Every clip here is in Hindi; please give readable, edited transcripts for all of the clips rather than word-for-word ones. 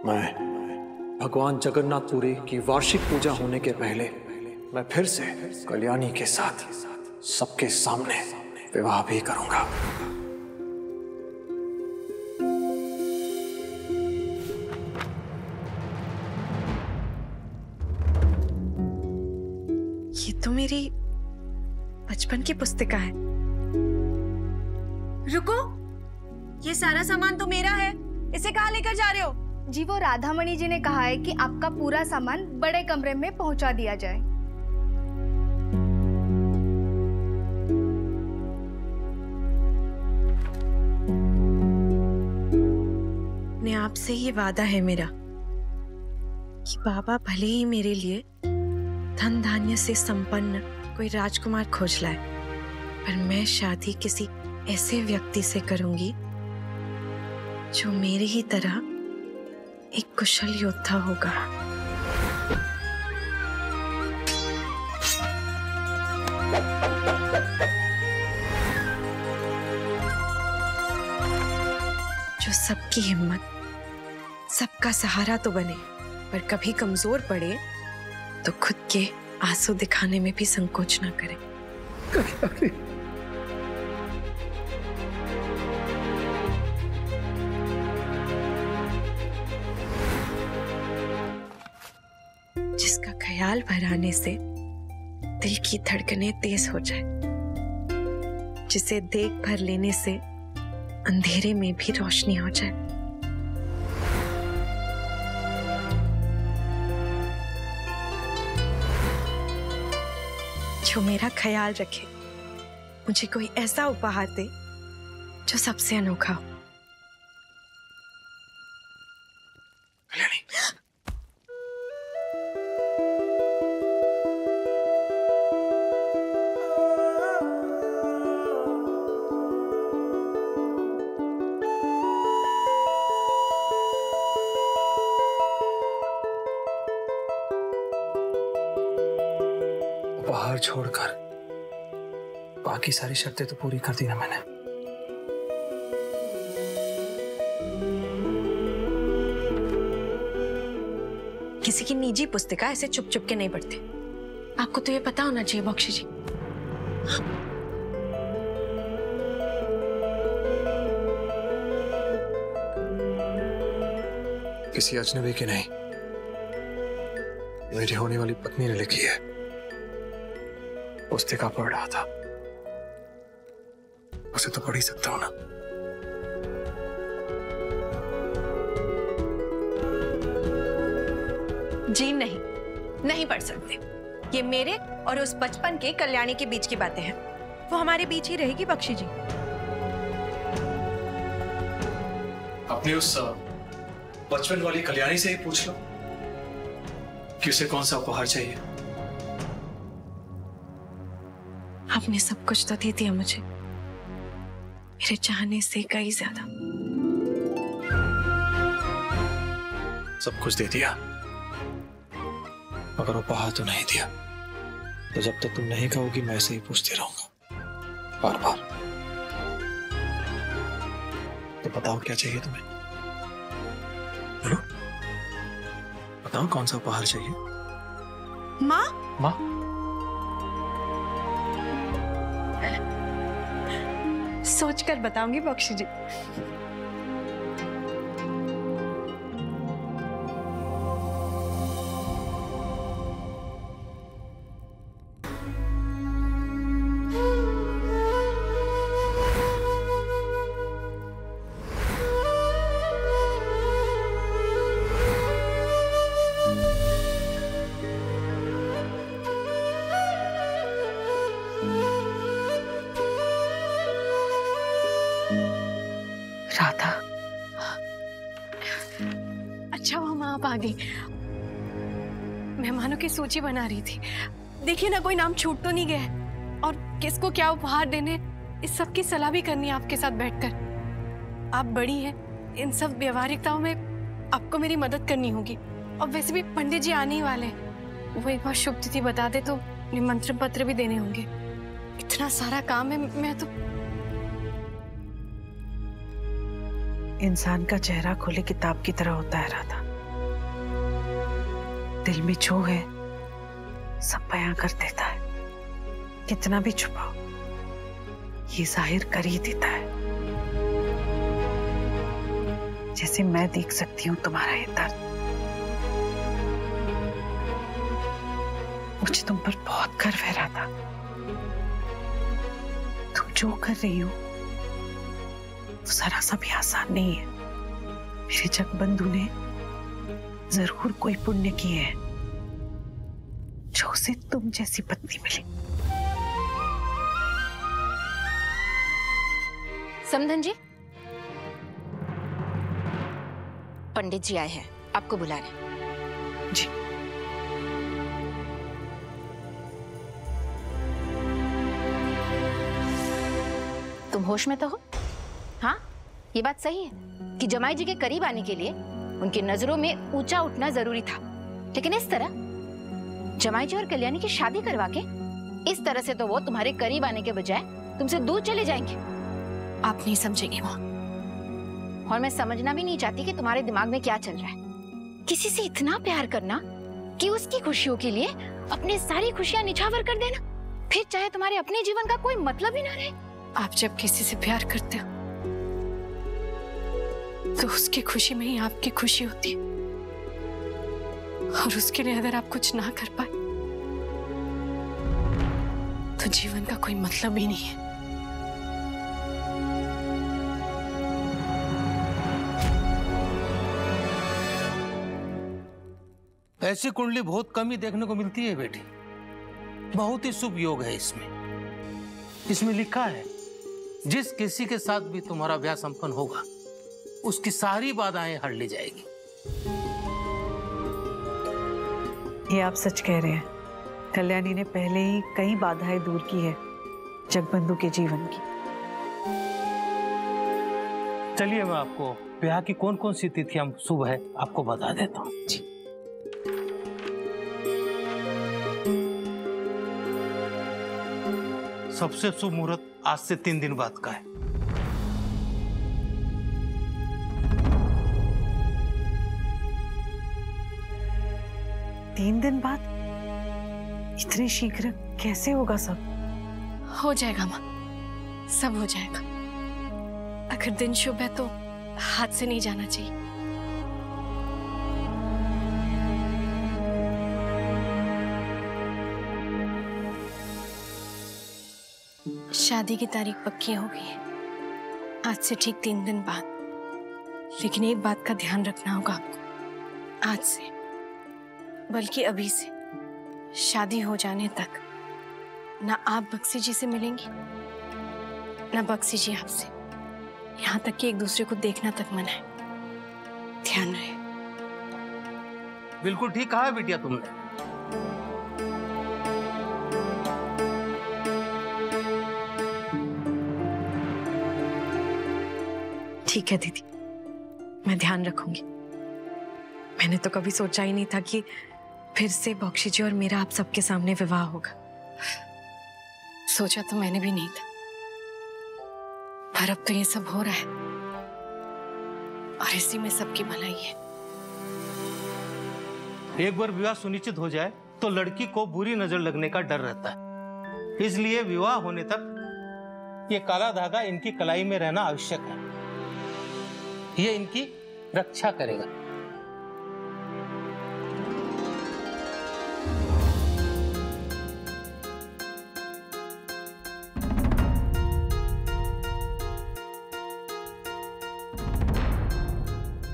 मैं भगवान जगन्नाथपुरी की वार्षिक पूजा होने के पहले मैं फिर से कल्याणी के साथ सबके सामने विवाह भी करूंगा। ये तो मेरी बचपन की पुस्तिका है। रुको, ये सारा सामान तो मेरा है, इसे कहाँ लेकर जा रहे हो? जी वो राधामणि जी ने कहा है कि आपका पूरा सामान बड़े कमरे में पहुंचा दिया जाए। अपने आप से ये वादा है मेरा कि बाबा भले ही मेरे लिए धन धान्य से संपन्न कोई राजकुमार खोज लाए, पर मैं शादी किसी ऐसे व्यक्ति से करूंगी जो मेरी ही तरह एक कुशल योद्धा होगा। जो सबकी हिम्मत, सबका सहारा तो बने, पर कभी कमजोर पड़े तो खुद के आंसू दिखाने में भी संकोच ना करे। जिसका ख्याल भराने से दिल की धड़कनें तेज हो जाए, जिसे देख भर लेने से अंधेरे में भी रोशनी हो जाए। जो मेरा ख्याल रखे, मुझे कोई ऐसा उपहार दे जो सबसे अनोखा हो। कल्याणी, उपहार छोड़कर बाकी सारी शर्तें तो पूरी कर दी ना मैंने। किसी की निजी पुस्तिका ऐसे चुप चुप के नहीं पढ़ते। आपको तो ये पता होना चाहिए बख्शी जी। किसी अजनबी की नहीं, मेरी होने वाली पत्नी ने लिखी है। पुस्तिका पढ़ रहा था, उसे तो पढ़ ही सकता हूं ना। जी नहीं, नहीं पढ़ सकते। ये मेरे और उस बचपन के कल्याणी के बीच की बातें हैं। वो हमारे बीच ही रहेगी बख्शी जी। अपनी उस बचपन वाली कल्याणी से ही पूछ लो कि उसे कौन सा उपहार चाहिए। आपने सब कुछ तो दे दिया मुझे, मेरे चाहने से कहीं ज्यादा। सब कुछ दे दिया, मगर उपहार तो नहीं दिया। तो जब तक तुम नहीं कहोगी मैं ऐसे ही पूछते रहूंगा बार बार। तो बताओ क्या चाहिए तुम्हें? बोलो, बताओ कौन सा उपहार चाहिए? माँ? माँ? सोचकर बताऊंगी बख्शी जी। राधा, अच्छा हुआ माँ आप आ गई। मेहमानों की सूची बना रही थी। देखिए ना, कोई नाम छूट तो नहीं गया है, और किसको क्या उपहार देने, इस सब की सलाह भी करनी है आपके साथ बैठकर। आप बड़ी हैं, इन सब व्यवहारिकताओं में आपको मेरी मदद करनी होगी। और वैसे भी पंडित जी आने ही वाले हैं, वो एक बार शुभ तिथि बता दे तो निमंत्रण पत्र भी देने होंगे। इतना सारा काम है, मैं तो। इंसान का चेहरा खुली किताब की तरह होता है राधा। दिल में जो है सब बयां कर देता है। कितना भी छुपाओ ये जाहिर कर ही देता है। जैसे मैं देख सकती हूँ तुम्हारा ये दर्द। मुझे तुम पर बहुत गर्व है राधा। तुम जो कर रही हो वो जरा सा भी आसान नहीं है। मेरे जगबंधु ने जरूर कोई पुण्य किए हैं जो उसे तुम जैसी पत्नी मिली। समधन जी, पंडित जी आए हैं, आपको बुला रहे। जी। तुम होश में तो हो? हाँ, ये बात सही है कि जमाई जी के करीब आने के लिए उनकी नजरों में ऊंचा उठना जरूरी था, लेकिन इस तरह जमाई जी और कल्याणी की शादी करवा के इस तरह से तो वो तुम्हारे करीब आने के बजाय तुमसे दूर चले जाएंगे। आप नहीं समझेंगे माँ। और मैं समझना भी नहीं चाहती कि तुम्हारे दिमाग में क्या चल रहा है। किसी से इतना प्यार करना कि उसकी खुशियों के लिए अपनी सारी खुशियां निछावर कर देना, फिर चाहे तुम्हारे अपने जीवन का कोई मतलब ही ना रहे। आप जब किसी से प्यार करते हो तो उसकी खुशी में ही आपकी खुशी होती है, और उसके लिए अगर आप कुछ ना कर पाए तो जीवन का कोई मतलब ही नहीं है। ऐसी कुंडली बहुत कम ही देखने को मिलती है बेटी। बहुत ही शुभ योग है इसमें। इसमें लिखा है जिस किसी के साथ भी तुम्हारा ब्याह संपन्न होगा उसकी सारी बाधाएं हट ली जाएगी। ये आप सच कह रहे हैं। कल्याणी ने पहले ही कई बाधाएं दूर की है जगबंधु के जीवन की। चलिए मैं आपको ब्याह की कौन कौन सी तिथियां शुभ है आपको बता देता हूँ। जी। सबसे शुभ मुहूर्त आज से 3 दिन बाद का है। तीन दिन बाद? इतने शीघ्र कैसे होगा सब? हो जाएगा माँ, सब हो जाएगा। अगर दिन शुभ है तो हाथ से नहीं जाना चाहिए। शादी की तारीख पक्की हो गई है आज से ठीक 3 दिन बाद। लेकिन एक बात का ध्यान रखना होगा आपको। आज से, बल्कि अभी से, शादी हो जाने तक ना आप बक्सी जी से मिलेंगी ना बक्सी जी आपसे। यहाँ तक कि एक दूसरे को देखना तक मना है। ध्यान रहे। बिल्कुल ठीक कहा है बिटिया तुमने। ठीक है दीदी, मैं ध्यान रखूंगी। मैंने तो कभी सोचा ही नहीं था कि फिर से बख्शी जी और मेरा आप सबके सामने विवाह होगा। सोचा तो मैंने भी नहीं था, पर अब तो ये सब हो रहा है और इसी में सबकी भलाई है। एक बार विवाह सुनिश्चित हो जाए तो लड़की को बुरी नजर लगने का डर रहता है, इसलिए विवाह होने तक ये काला धागा इनकी कलाई में रहना आवश्यक है। ये इनकी रक्षा करेगा।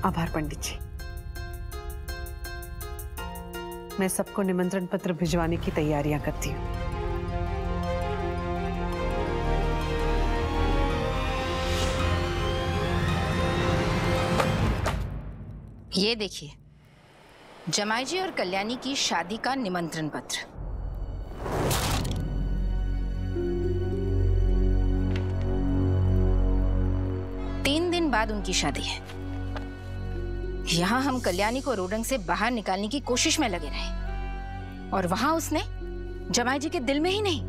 आभार पंडित जी। मैं सबको निमंत्रण पत्र भिजवाने की तैयारियां करती हूँ। ये देखिए, जमाई जी और कल्याणी की शादी का निमंत्रण पत्र। तीन दिन बाद उनकी शादी है। यहां हम कल्याणी को रोडंग से बाहर निकालने की कोशिश में लगे रहे, और वहां उसने जमाई जी के दिल में ही नहीं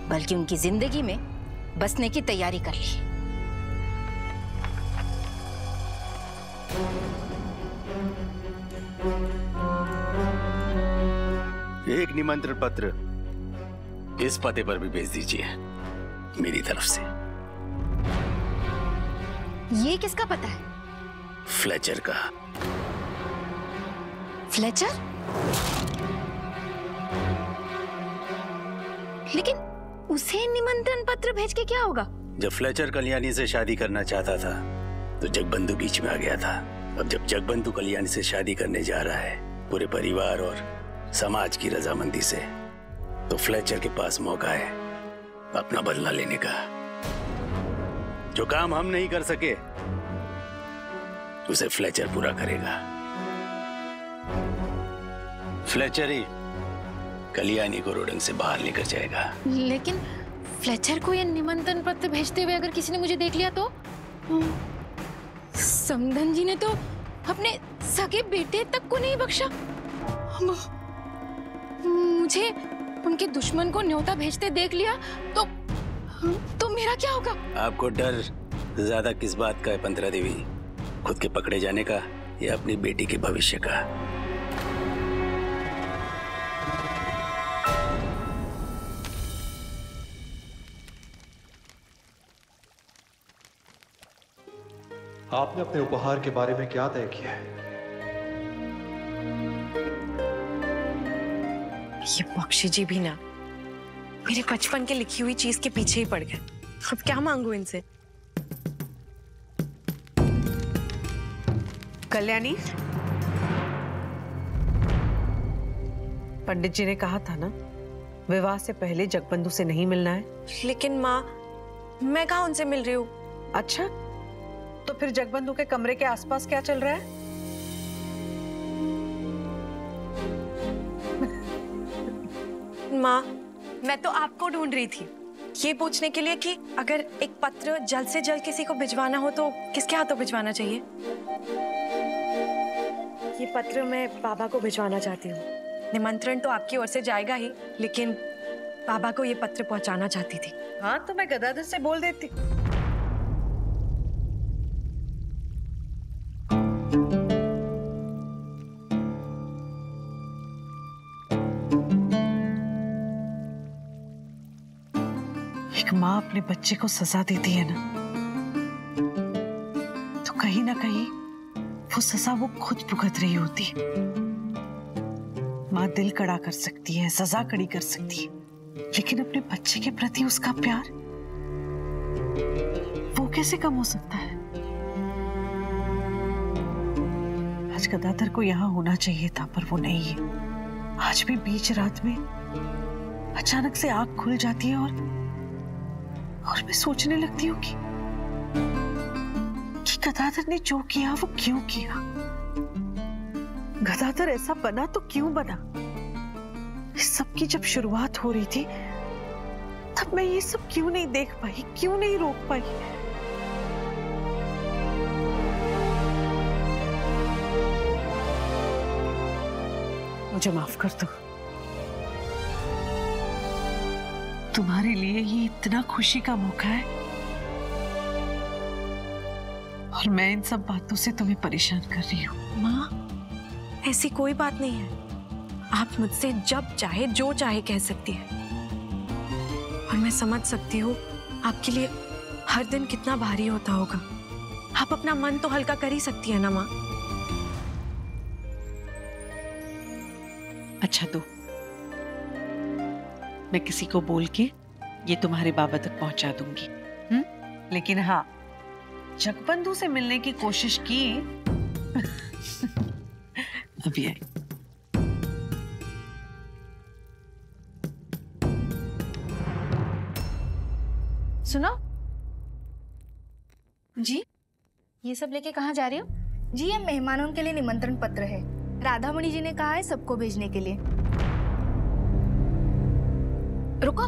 बल्कि उनकी जिंदगी में बसने की तैयारी कर ली। एक निमंत्रण पत्र इस पते पर भी भेज दीजिए मेरी तरफ से। ये किसका पता है? फ्लेचर का। फ्लेचर? लेकिन उसे निमंत्रण पत्र भेज के क्या होगा? जब फ्लेचर कल्याणी से शादी करना चाहता था तो जगबंधु बीच में आ गया था। अब जब जगबंधु कल्याणी से शादी करने जा रहा है पूरे परिवार और समाज की रजामंदी से, तो फ्लेचर के पास मौका है अपना बदला लेने का। जो काम हम नहीं कर सके उसे फ्लेचर पूरा करेगा। फ्लेचर ही कल्याणी को रोडंग से बाहर लेकर जाएगा। लेकिन फ्लेचर को ये निमंत्रण पत्र भेजते हुए अगर किसी ने मुझे देख लिया तो? समधन जी ने तो अपने सगे बेटे तक को नहीं बख्शा। मुझे उनके दुश्मन को न्योता भेजते देख लिया तो मेरा क्या होगा? आपको डर ज्यादा किस बात का है पंतरा देवी? खुद के पकड़े जाने का या अपनी बेटी के भविष्य का? आपने अपने उपहार के बारे में क्या तय किया है? ये बख्शी जी भी ना मेरे बचपन के लिखी हुई चीज के पीछे ही पड़ गए। अब क्या मांगू इनसे? कल्याणी, पंडित जी ने कहा था ना विवाह से पहले जगबंधु से नहीं मिलना है। लेकिन माँ, मैं कहाँ उनसे मिल रही हूँ। अच्छा, तो फिर जगबंधु के कमरे के आसपास क्या चल रहा है? माँ, मैं तो आपको ढूंढ रही थी ये पूछने के लिए कि अगर एक पत्र जल्द से जल्द किसी को भिजवाना हो तो किसके हाथों भिजवाना चाहिए। ये पत्र मैं बाबा को भिजवाना चाहती हूँ। निमंत्रण तो आपकी ओर से जाएगा ही, लेकिन बाबा को ये पत्र पहुंचाना चाहती थी। हाँ, तो मैं गदाधर से बोल देती। एक माँ अपने बच्चे को सजा देती है ना, तो कहीं ना कहीं वो सजा वो खुद भुगत रही होती है। माँ दिल कड़ा कर सकती है, सजा कड़ी कर सकती है, लेकिन अपने बच्चे के प्रति उसका प्यार वो कैसे कम हो सकता है? आज गदाधर को यहाँ होना चाहिए था, पर वो नहीं है। आज भी बीच रात में अचानक से आंख खुल जाती है और मैं सोचने लगती हूँ कि गदाधर ने जो किया वो क्यों किया। गदाधर ऐसा बना तो क्यों बना? इस सब की जब शुरुआत हो रही थी तब मैं ये सब क्यों नहीं देख पाई, क्यों नहीं रोक पाई? मुझे माफ कर दो। तुम्हारे लिए ये इतना खुशी का मौका है और मैं इन सब बातों से तुम्हें परेशान कर रही हूँ। माँ, ऐसी कोई बात नहीं है। आप मुझसे जब चाहे जो चाहे कह सकती हैं। और मैं समझ सकती हूँ आपके लिए हर दिन कितना भारी होता होगा। आप अपना मन तो हल्का कर ही सकती है ना माँ। अच्छा, तो मैं किसी को बोल के ये तुम्हारे बाबा तक पहुंचा दूंगी। लेकिन हाँ, जगबंधु से मिलने की कोशिश की अभी आई। सुनो जी, ये सब लेके कहाँ जा रही हो? जी, ये मेहमानों के लिए निमंत्रण पत्र है। राधामणि जी ने कहा है सबको भेजने के लिए। रुको,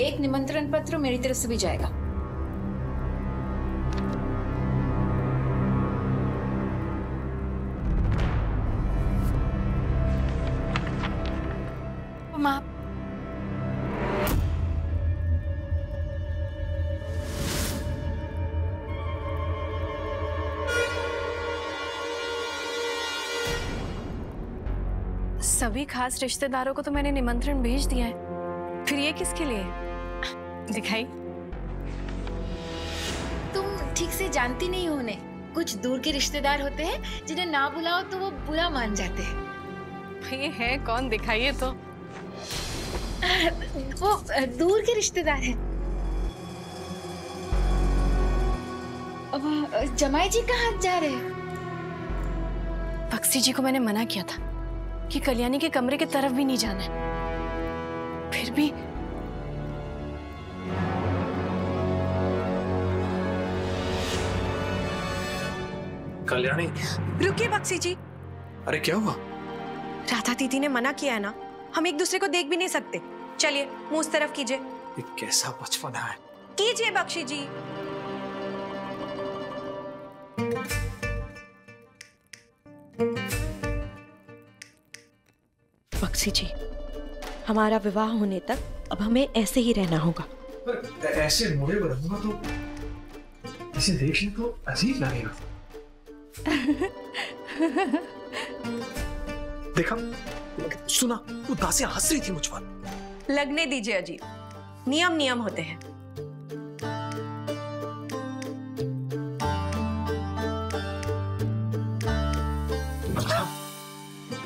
एक निमंत्रण पत्र मेरी तरफ से भी जाएगा। माँ, सभी खास रिश्तेदारों को तो मैंने निमंत्रण भेज दिया है, फिर ये किसके लिए? दिखाई तुम ठीक से जानती नहीं हो उन्हें। कुछ दूर के रिश्तेदार होते हैं जिन्हें ना बुलाओ तो वो बुरा मान जाते हैं। ये है कौन, दिखाइए तो। वो दूर के रिश्तेदार हैं। अब जमाई जी कहाँ जा रहे हैं? बक्सी जी को मैंने मना किया था कि कल्याणी के कमरे की तरफ भी नहीं जाना है, फिर भी कल्याणी। रुकिए बक्सी जी। अरे क्या हुआ? राधा दीदी ने मना किया है ना, हम एक दूसरे को देख भी नहीं सकते। चलिए मुंह उस तरफ कीजिए। ये कैसा बचपना है। कीजिए बक्सी जी। बक्सी जी, हमारा विवाह होने तक अब हमें ऐसे ही रहना होगा। पर ऐसे मुड़े रहूंगा तो इसे देखने तो अजीब लगेगा। देखा, सुना, वो दासियां हंस रही थी मुझ पर। लगने दीजिए अजीब, नियम नियम होते हैं।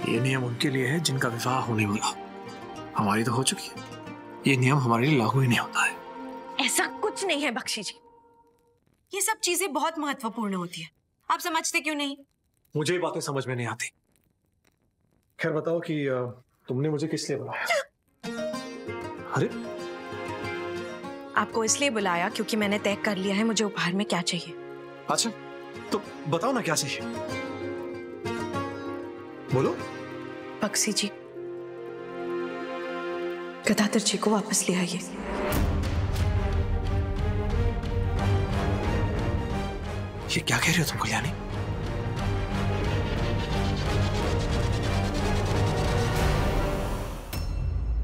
ये नियम उनके लिए है जिनका विवाह होने वाला, हमारी तो हो चुकी है। ये नियम हमारे लिए लागू ही नहीं होता है। ऐसा कुछ नहीं है बक्सी जी, ये सब चीजें बहुत महत्वपूर्ण होती है, आप समझते क्यों नहीं? मुझे ये बातें समझ में नहीं आती। खैर बताओ कि तुमने मुझे किस लिए बुलाया? अरे आपको इसलिए बुलाया क्योंकि मैंने तय कर लिया है मुझे उपहार में क्या चाहिए। अच्छा, तो बताओ ना क्या चाहिए, बोलो। बक्सी जी, गदाधर जी को वापस ले आइए। ये क्या कह रहे हो तुम कल्याणी?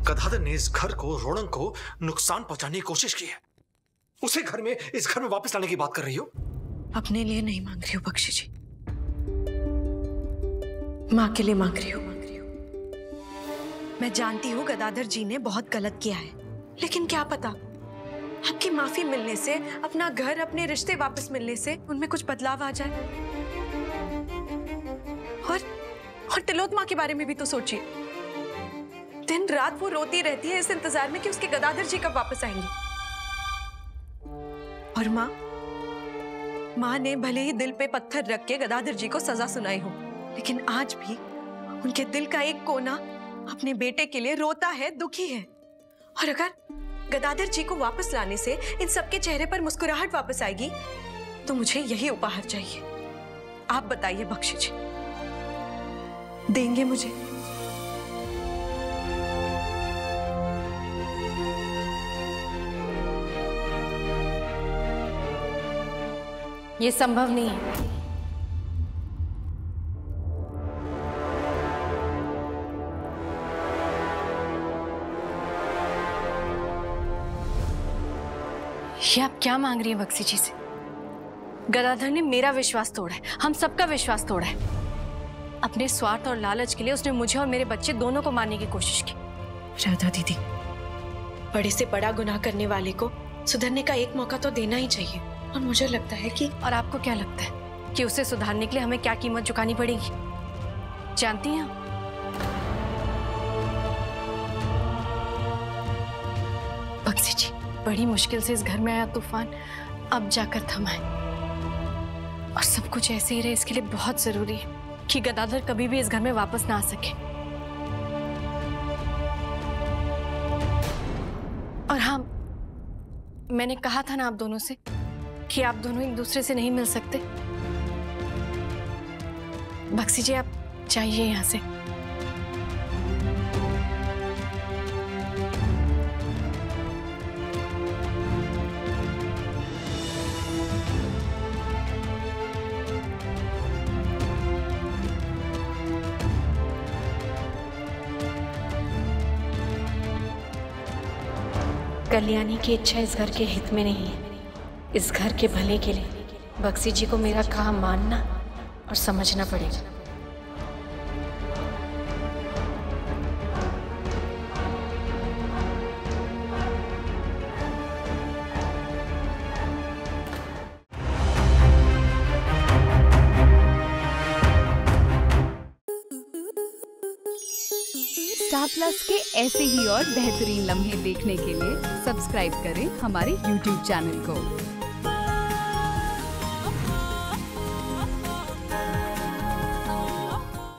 गदाधर ने इस घर को, रोणन को नुकसान पहुंचाने की कोशिश की है। उसे घर में, इस घर में वापस लाने की बात कर रही हो? अपने लिए नहीं मांग रही हूँ बक्सी जी, माँ के लिए मांग रही हूँ। मैं जानती हूँ गदाधर जी ने बहुत गलत किया है, लेकिन क्या पता आपकी माफी मिलने से, अपना घर, अपने रिश्ते वापस मिलने से उनमें कुछ बदलाव आ जाए। और तिलोत्मा के बारे में भी तो सोचिए। दिन रात वो रोती रहती है इस इंतजार में कि उसके गदाधर जी कब वापस आएंगे। और माँ ने भले ही दिल पे पत्थर रख के गदाधर जी को सजा सुनाई हो, लेकिन आज भी उनके दिल का एक कोना अपने बेटे के लिए रोता है, दुखी है। और अगर गदाधर जी को वापस लाने से इन सबके चेहरे पर मुस्कुराहट वापस आएगी, तो मुझे यही उपहार चाहिए। आप बताइए बक्शी जी, देंगे मुझे? ये संभव नहीं है। ये आप क्या मांग रही हैं बक्सी जी से? गदाधर ने मेरा विश्वास तोड़ा है, हम सबका विश्वास तोड़ा है। अपने स्वार्थ और लालच के लिए उसने मुझे और मेरे बच्चे दोनों को मारने की कोशिश की। राधा दीदी, बड़े से बड़ा गुनाह करने वाले को सुधरने का एक मौका तो देना ही चाहिए। और मुझे लगता है कि और आपको क्या लगता है कि उसे सुधारने के लिए हमें क्या कीमत चुकानी पड़ेगी? जानती हैं आप? बक्सी जी, बड़ी मुश्किल से इस घर में आया तूफान अब जाकर थमा है, और सब कुछ ऐसे ही रहे इसके लिए बहुत जरूरी है कि गदाधर कभी भी इस घर में वापस ना आ सके। और हाँ, मैंने कहा था ना आप दोनों से कि आप दोनों एक दूसरे से नहीं मिल सकते। बक्सी जी, आप जाइए यहां से। कल्याणी की इच्छा इस घर के हित में नहीं है, इस घर के भले के लिए बक्सी जी को मेरा कहा मानना और समझना पड़ेगा। स्टार प्लस के ऐसे ही और बेहतरीन लम्हे देखने के लिए सब्सक्राइब करें हमारे YouTube चैनल को।